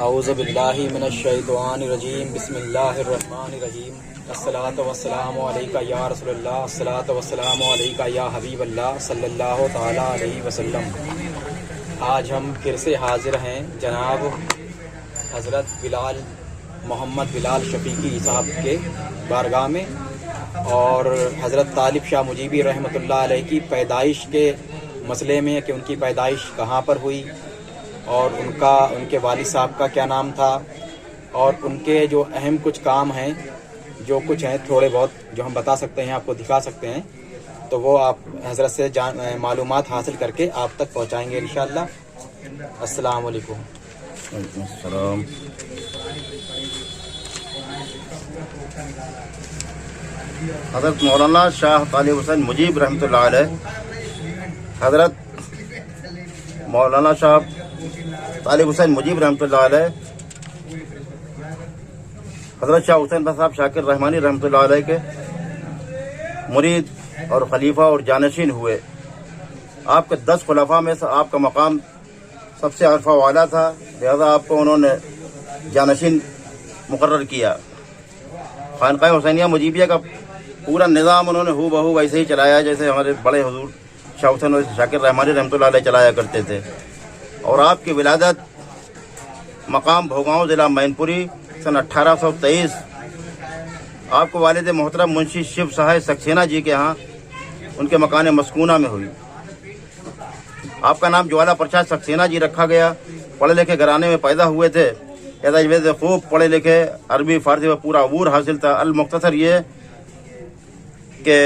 اعوذ باللہ من الشیطان الرجیم بسم اللہ الرحمن الرحیم الصلاۃ والسلام علیکہ یا رسول اللہ الصلاۃ والسلام علیکہ یا حبیب اللہ صلی اللہ تعالی علیہ وسلم۔ آج ہم پھر سے حاضر ہیں جناب حضرت بلال محمد بلال شفیقی صاحب کے بارگاہ میں، اور حضرت طالب شاہ مجیبی رحمۃ اللہ علیہ کی پیدائش کے مسئلے میں کہ ان کی پیدائش کہاں پر ہوئی اور ان کے والد صاحب کا کیا نام تھا، اور ان کے جو اہم کچھ کام ہیں، جو کچھ ہیں تھوڑے بہت جو ہم بتا سکتے ہیں، آپ کو دکھا سکتے ہیں، تو وہ آپ حضرت سے معلومات حاصل کر کے آپ تک پہنچائیں گے انشاءاللہ۔ السلام علیکم۔ وعلیکم السلام۔ حضرت مولانا شاہ طالب حسین مجیب رحمۃ اللہ علیہ، حضرت مولانا شاہ طالب حسین مجیب رحمۃ اللہ علیہ حضرت شاہ حسین صاحب شاکر رحمانی رحمۃ اللہ علیہ کے مرید اور خلیفہ اور جانشین ہوئے۔ آپ کے 10 خلفاء میں سے آپ کا مقام سب سے عرفہ والا تھا، لہذا آپ کو انہوں نے جانشین مقرر کیا۔ خانقاہ حسینیہ مجیبیہ کا پورا نظام انہوں نے ہو بہو ویسے ہی چلایا جیسے ہمارے بڑے حضور شاہ حسین شاکر رحمانی رحمۃ اللہ علیہ چلایا کرتے تھے۔ اور آپ کی ولادت مقام بھوگاؤں ضلع مین پوری سن 1823 آپ کو والد محترم منشی شیو سہائے سکسینہ جی کے ہاں ان کے مکان مسکونہ میں ہوئی۔ آپ کا نام جوالا پرشاد سکسینہ جی رکھا گیا۔ پڑھے لکھے گھرانے میں پیدا ہوئے تھے، ویسے خوب پڑھے لکھے، عربی فارسی میں پورا عبور حاصل تھا۔ المختصر یہ کہ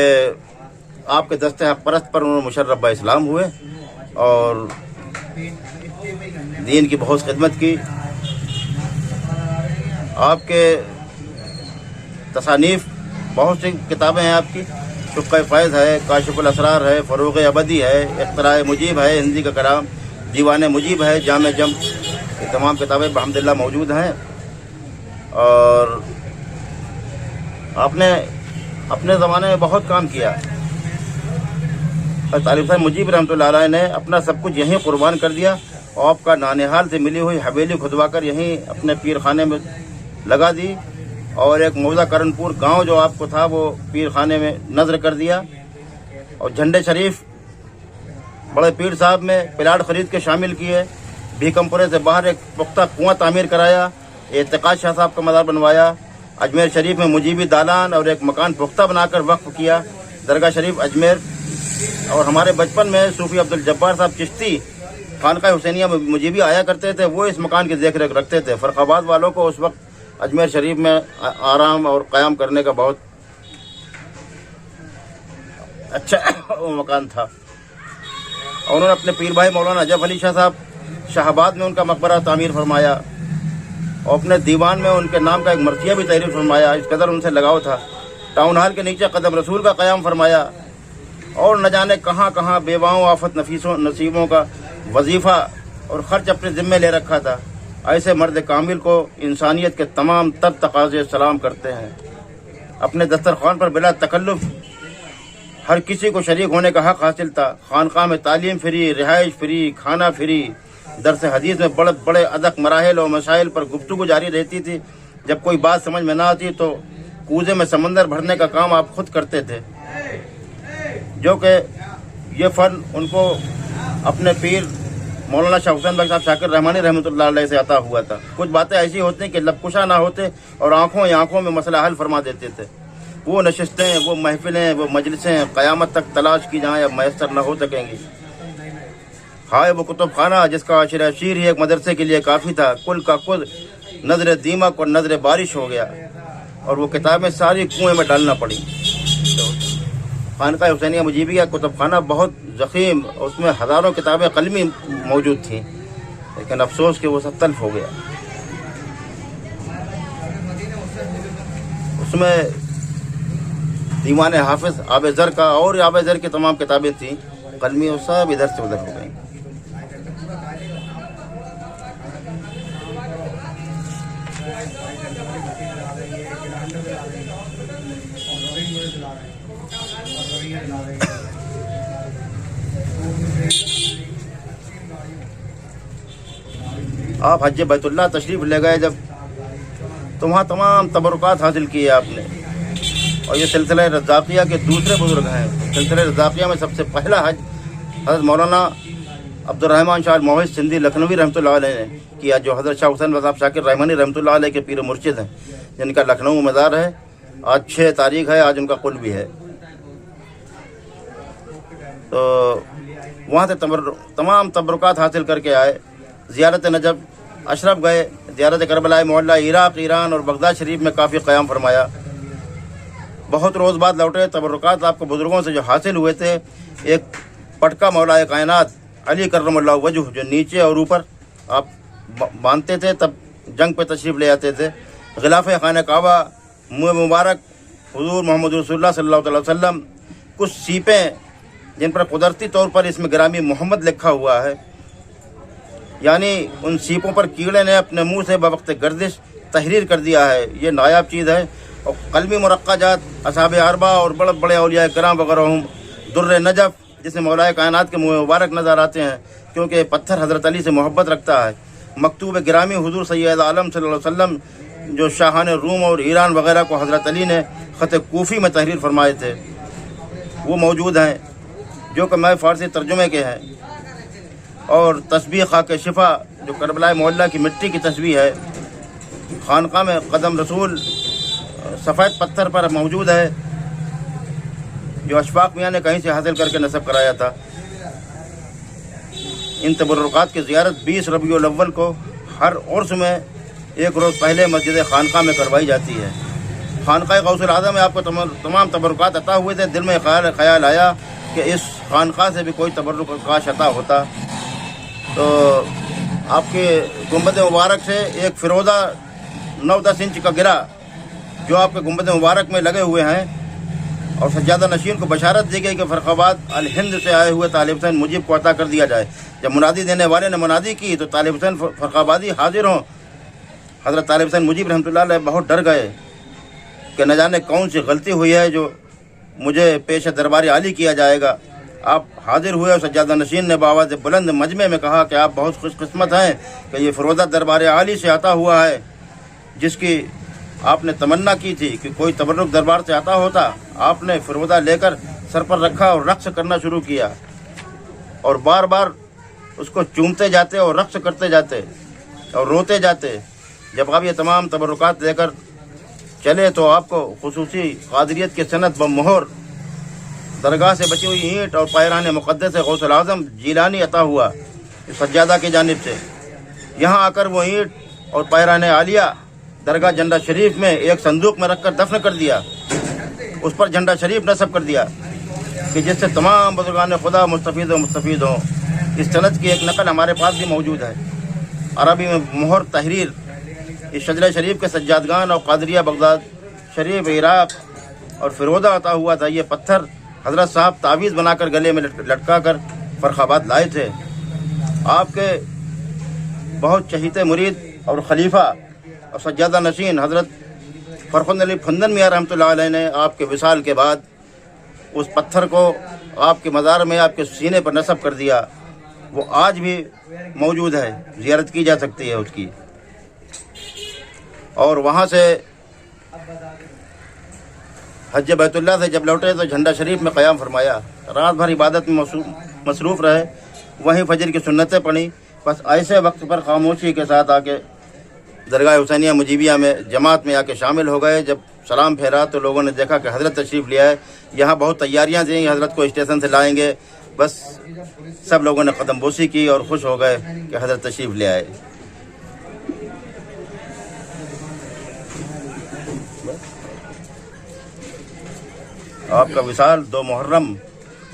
آپ کے دستِ حق پرست پر انہوں نے مشرف اسلام ہوئے اور دین کی بہت خدمت کی۔ آپ کے تصانیف بہت سی کتابیں ہیں آپ کی، شقہ فیض ہے، کاشف الاسرار ہے، فروغ ابدی ہے، اختراع مجیب ہے، ہندی کا کلام، دیوان مجیب ہے، جامع جم، یہ تمام کتابیں بحمداللہ موجود ہیں۔ اور آپ نے اپنے زمانے میں بہت کام کیا۔ طالب صاحب مجیب رحمۃ اللہ علیہ نے اپنا سب کچھ یہیں قربان کر دیا، اور آپ کا نانحال سے ملی ہوئی حویلی کھدوا کر یہیں اپنے پیر خانے میں لگا دی، اور ایک موضع کرن پور گاؤں جو آپ کو تھا وہ پیر خانے میں نظر کر دیا، اور جھنڈے شریف بڑے پیر صاحب میں پلاٹ خرید کے شامل کیے۔ بھیکمپورے سے باہر ایک پختہ کنواں تعمیر کرایا، ارتقاء شاہ صاحب کا مزار بنوایا۔ اجمیر شریف میں مجیبی دالان اور ایک مکان پختہ بنا کر وقف کیا، درگاہ شریف اجمیر۔ اور ہمارے بچپن میں صوفی عبدالجبار صاحب چشتی خانقاہ حسینیہ مجیبی آیا کرتے تھے، وہ اس مکان کی دیکھ ریکھ رکھتے تھے۔ فرق آباد والوں کو اس وقت اجمیر شریف میں آرام اور قیام کرنے کا بہت اچھا مکان تھا۔ اور انہوں نے اپنے پیر بھائی مولانا نجف علی شاہ صاحب شاہ آباد میں ان کا مقبرہ تعمیر فرمایا، اور اپنے دیوان میں ان کے نام کا ایک مرثیہ بھی تحریر فرمایا، اس قدر ان سے لگاؤ تھا۔ ٹاؤن ہال کے نیچے قدم رسول کا قیام فرمایا، اور نہ جانے کہاں کہاں بیواؤں آفت نفیسوں نصیبوں کا وظیفہ اور خرچ اپنے ذمے لے رکھا تھا۔ ایسے مرد کامل کو انسانیت کے تمام تر تقاضے سلام کرتے ہیں۔ اپنے دسترخوان پر بلا تکلف ہر کسی کو شریک ہونے کا حق حاصل تھا۔ خانقاہ میں تعلیم فری، رہائش فری، کھانا فری، درس حدیث میں بڑے بڑے ادق مراحل اور مسائل پر گفتگو جاری رہتی تھی۔ جب کوئی بات سمجھ میں نہ آتی تو کوزے میں سمندر بھرنے کا کام آپ خود کرتے تھے، جو کہ یہ فن ان کو اپنے پیر مولانا شاہ حسین بخش صاحب شاکر رحمانی رحمۃ اللہ علیہ سے عطا ہوا تھا۔ کچھ باتیں ایسی ہوتی ہیں کہ لب کشا نہ ہوتے اور آنکھوں میں مسئلہ حل فرما دیتے تھے۔ وہ نشستیں، وہ محفلیں، وہ مجلسیں قیامت تک تلاش کی جائیں اب میسر نہ ہو سکیں گی۔ ہائے وہ کتب خانہ جس کا عشرہ شیر ہی ایک مدرسے کے لیے کافی تھا، کل کا کل نظر دیمک اور نظر بارش ہو گیا، اور وہ کتابیں ساری کنویں میں ڈالنا پڑی۔ خانقاہ حسینیہ مجیبیہ کتب خانہ بہت ضخیم، اس میں ہزاروں کتابیں قلمی موجود تھیں، لیکن افسوس کہ وہ سب تلف ہو گیا۔ اس میں دیوان حافظ آب زر کا اور آب زر کی تمام کتابیں تھیں قلمی، اور سب ادھر سے ادھر ہو گئیں۔ आप हज बैतुल्लाह तशरीफ़ ले गए जब, तो वहाँ तमाम तबरुकात हासिल किए आपने। और ये सिलसिला रज़ाक़िया के दूसरे बुज़ुर्ग हैं। सिलसिला रज़ाक़िया में सबसे पहला हज हज़रत मौलाना अब्दुर्रहमान शाह मोहित सिंधी लखनवी रहमतुल्लाह अलैह ने किया, जो हज़रत शाह हुसैन रज़ा शाकिर रहमानी रहमतुल्लाह अलैह के पीर मुर्शिद हैं, जिनका लखनऊ में मज़ार है। आज 6 तारीख़ है, आज उनका कुल भी है। तो वहाँ से तमाम तबरुकात हासिल करके आए। ज़ियारत नजब अशरफ गए, ज़ियारत करबला मोहल्ला इराक़, ईरान और बगदाद शरीफ में काफ़ी क़याम फरमाया। बहुत रोज़ बाद लौटे। तबरुकात आपको बुज़ुर्गों से जो हासिल हुए थे, एक पटका मौलाए कायनात अली करमल्लाहु वजह जो नीचे और ऊपर आप बांधते थे, तब जंग पे तशरीफ़ ले आते थे। ग़िलाफ़े खाने काबा, मुँह मुबारक हुज़ूर मोहम्मद रसूलुल्लाह सल्लल्लाहु अलैहि वसल्लम, कुछ सीपें जिन पर कुदरती तौर पर इसमें गिरामी मोहम्मद लिखा हुआ है, यानी उन सीपों पर कीड़े ने अपने मुंह से बवक्त गर्दिश तहरीर कर दिया है। ये नायाब चीज़ है। और कलमी मुरक्काजात असहाब अरबा और बड़े बड़े औलिया कराम वगैरह हूँ, दुर्र नजफ़ जिसमें मौलाए कायनात के मुँह मुबारक नज़र आते हैं, क्योंकि ये पत्थर हज़रत अली से मोहब्बत रखता है। मकतूब गिरामी हुज़ूर सैयद आलम सल्लल्लाहु अलैहि वसल्लम जो शाहान रूम और ईरान वगैरह को हज़रत अली ने ख़त कूफ़ी में तहरीर फरमाए थे, वो मौजूद हैं, जो कि मैं फ़ारसी तर्जुमे के हैं। और तस्बीह खाक शिफा जो करबला मोहल्ला की मिट्टी की तस्बीह है, खानका में कदम रसूल सफ़ेद पत्थर पर मौजूद है, जो अशफाक मियाँ ने कहीं से हासिल करके नस्ब कराया था। इन तबरुकात की ज़ियारत 20 रबीउल अव्वल को हर उर्स में एक रोज़ पहले मस्जिद खानका में करवाई जाती है। खानका गौसुल आज़म में आपको तमाम तबरुकात अता हुए थे। दिल में ख्याल आया कि इस खानका से भी कोई तबरुक काश अता होता। तो आपके गुंबद मुबारक से एक फ़िरोज़ा 9-10 इंच का गिरा जो आपके गुंबद मुबारक में लगे हुए हैं, और सज्जादा नशीन को बशारत दी गई कि फ़र्रुखाबाद अल हिंद से आए हुए तालिब हुसैन मुजीब को अता कर दिया जाए। जब मुनादी देने वाले ने मुनादी की तो तालिब हुसैन फ़र्रुखाबादी हाजिर हों। हज़रत तालिब हुसैन मुजीब रहमतुल्लाह अलैह बहुत डर गए कि न जाने कौन सी गलती हुई है जो मुझे पेश दरबार आली किया जाएगा। आप हाजिर हुए और सज्जादा नशीन ने बावाज़ बुलंद मजमे में कहा कि आप बहुत खुशकिस्मत हैं कि ये फ़िरोज़ा दरबार आली से आता हुआ है, जिसकी आपने तमन्ना की थी कि कोई तबर्रुक दरबार से आता होता। आपने फ़िरोज़ा लेकर सर पर रखा और रक़्स करना शुरू किया, और बार बार उसको चूमते जाते और रक़्स करते जाते और रोते जाते। जब आप ये तमाम तबरुकात लेकर चले तो आपको खुसूसी क़ादिरियत की सनद व मोहर, दरगाह से बची हुई ईंट और पैरान मुक़द्दस गौसुल आज़म जीलानी अता हुआ सज्जादा की जानिब से। यहाँ आकर वो ईंट और पैरान आलिया दरगाह झंडा शरीफ में एक संदूक में रखकर दफन कर दिया। उस पर झंडा शरीफ नस्ब कर दिया कि जिससे तमाम बुजुर्गान खुदा मुस्तफ़ीद हों। इस सनद की एक नकल हमारे पास भी मौजूद है। अरबी में मोहर तहरीर इस शजरा शरीफ के सज्जादगान और कादरिया बगदाद शरीफ इराक़ और फ़िरोज़ा अता हुआ था। ये पत्थर हज़रत साहब तावीज़ बनाकर गले में लटका कर फ़र्रुखाबाद लाए थे। आपके बहुत चहीते मुरीद और खलीफा और सज्जादा नशीन हज़रत फ़रखुंद अली फंदन मियाँ रहमतुल्लाह अलैह ने आपके विसाल के बाद उस पत्थर को आपके मज़ार में आपके सीने पर नस्ब कर दिया। वो आज भी मौजूद है, ज़ियारत की जा सकती है उसकी। और वहाँ से हज बैतुल्लाह से जब लौटे तो झंडा शरीफ में क़याम फरमाया। रात भर इबादत में मसरूफ़ रहे, वहीं फजर की सुन्नतें पढ़ी। बस ऐसे वक्त पर खामोशी के साथ आके दरगाह हुसैनिया मुजीबिया में जमात में आके शामिल हो गए। जब सलाम फेरा तो लोगों ने देखा कि हज़रत तशरीफ़ लिया है। यहाँ बहुत तैयारियाँ थी, हज़रत को स्टेशन से लाएंगे। बस सब लोगों ने कदम बोसी की और खुश हो गए कि हज़रत तशरीफ़ ले आए। आपका विसाल 2 मुहर्रम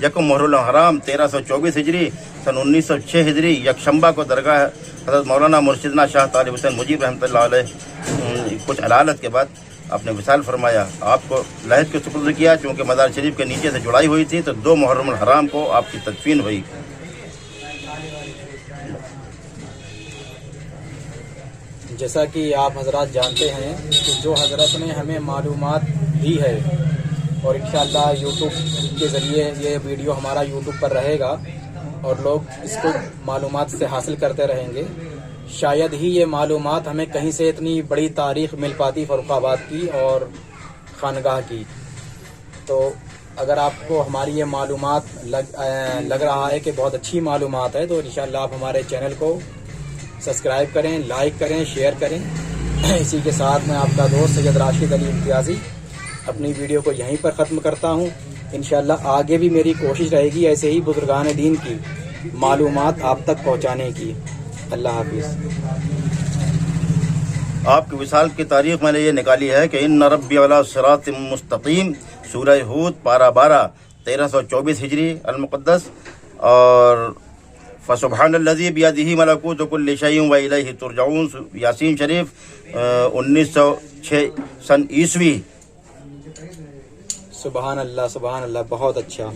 यकम मुहर्रम हराम 1324 हिजरी सन 1906 हिजरी यकशंबा को दरगाह हज़रत मौलाना मुर्शिदना शाह तालिब हुसैन मुजीब रहमतुल्लाह अलैह कुछ अलालत के बाद आपने विसाल फरमाया। आपको लहद के सुपुर्द किया, चूँकि मज़ार शरीफ के नीचे से जुड़ाई हुई थी तो 2 मुहर्रम हराम को आपकी तदफीन हुई। जैसा कि आप हजरात जानते हैं कि जो हजरत ने हमें मालूमात दी है, और इंशाअल्लाह यूट्यूब के ज़रिए ये वीडियो हमारा यूट्यूब पर रहेगा और लोग इसको मालूमात से हासिल करते रहेंगे। شاید ہی یہ معلومات ہمیں کہیں سے اتنی بڑی تاریخ مل پاتی فروخ آباد کی اور خانقاہ کی. تو اگر آپ کو ہماری یہ معلومات لگ رہا ہے کہ بہت اچھی معلومات ہے تو انشاءاللہ آپ ہمارے چینل کو سبسکرائب کریں, لائک کریں, شیئر کریں. اسی کے ساتھ میں آپ کا دوست سید راشد علی امتیازی اپنی ویڈیو کو یہیں پر ختم کرتا ہوں. انشاءاللہ آگے بھی میری کوشش رہے گی ایسے ہی بزرگان دین کی معلومات آپ تک پہنچانے کی. اللہ حافظ. آپ کی وصال کی تاریخ میں نے یہ نکالی ہے کہ ان ربی علی صراط مستقیم, سورہ ہود پارہ 12 1324 ہجری المقدس, اور فسبحان الذی بیدہ ملکوت کل شیء و الیہ ترجعون یاسین شریف 1906 سن عیسوی. سبحان اللہ, سبحان اللہ, بہت اچھا.